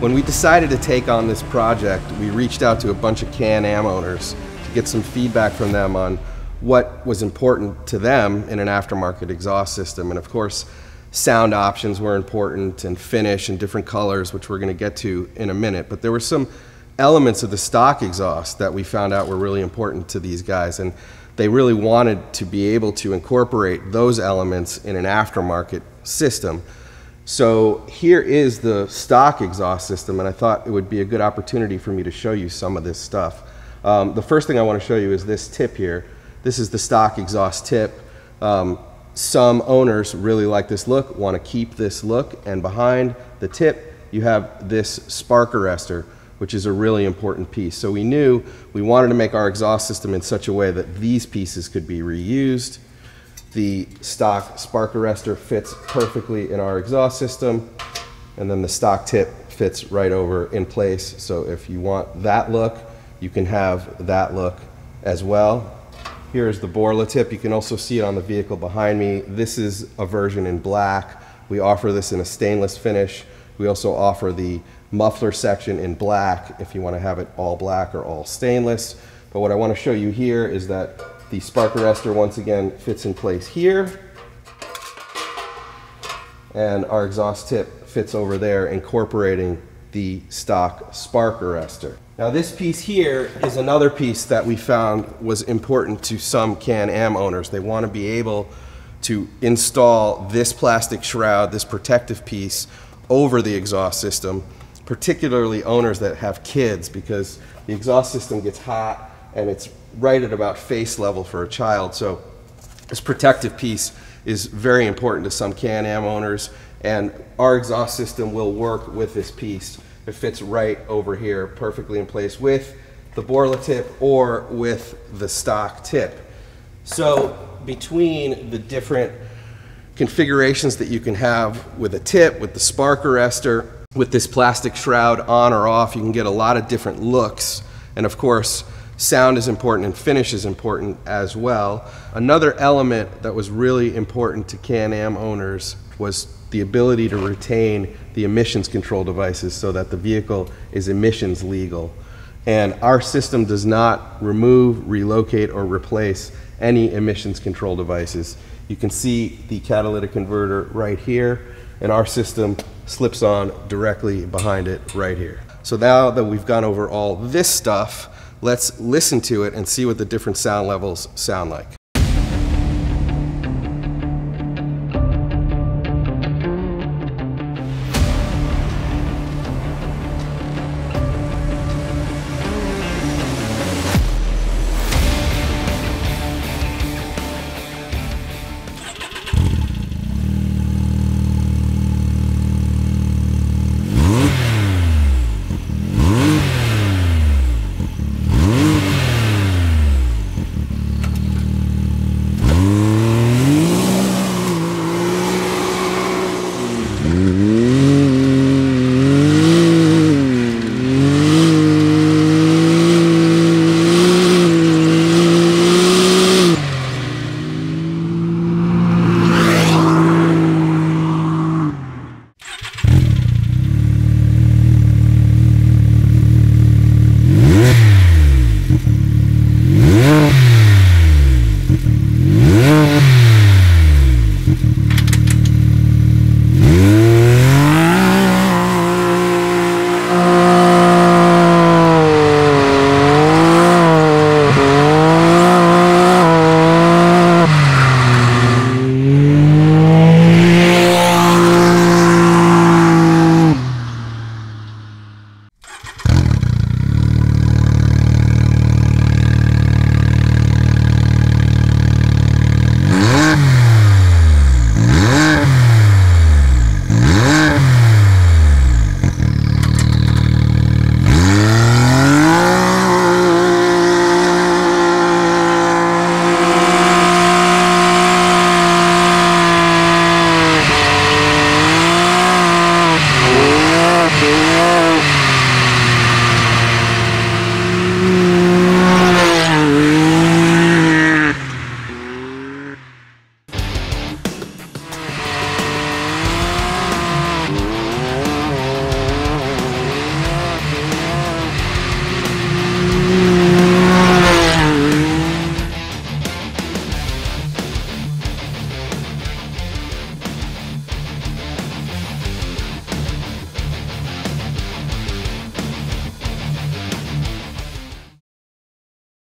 When we decided to take on this project, we reached out to a bunch of Can-Am owners to get some feedback from them on what was important to them in an aftermarket exhaust system. And of course, sound options were important, and finish and different colors, which we're going to get to in a minute. But there were some elements of the stock exhaust that we found out were really important to these guys, and they really wanted to be able to incorporate those elements in an aftermarket system. So here is the stock exhaust system, and I thought it would be a good opportunity for me to show you some of this stuff. The first thing I want to show you is this tip here. This is the stock exhaust tip. Some owners really like this look, want to keep this look, and behind the tip you have this spark arrestor, which is a really important piece. So we knew we wanted to make our exhaust system in such a way that these pieces could be reused. The stock spark arrestor fits perfectly in our exhaust system, and then the stock tip fits right over in place. So if you want that look, you can have that look as well. Here's the Borla tip. You can also see it on the vehicle behind me. This is a version in black. We offer this in a stainless finish. We also offer the muffler section in black if you want to have it all black or all stainless. But what I want to show you here is that the spark arrestor once again fits in place here, and our exhaust tip fits over there, incorporating the stock spark arrestor. Now this piece here is another piece that we found was important to some Can-Am owners. They want to be able to install this plastic shroud, this protective piece, over the exhaust system, particularly owners that have kids, because the exhaust system gets hot and it's right at about face level for a child. So this protective piece is very important to some Can-Am owners, and our exhaust system will work with this piece. It fits right over here, perfectly in place with the Borla tip or with the stock tip. So between the different configurations that you can have with a tip, with the spark arrestor, with this plastic shroud on or off, you can get a lot of different looks. And of course, sound is important and finish is important as well. Another element that was really important to Can-Am owners was the ability to retain the emissions control devices so that the vehicle is emissions legal. And our system does not remove, relocate, or replace any emissions control devices. You can see the catalytic converter right here, and our system slips on directly behind it right here. So now that we've gone over all this stuff, let's listen to it and see what the different sound levels sound like.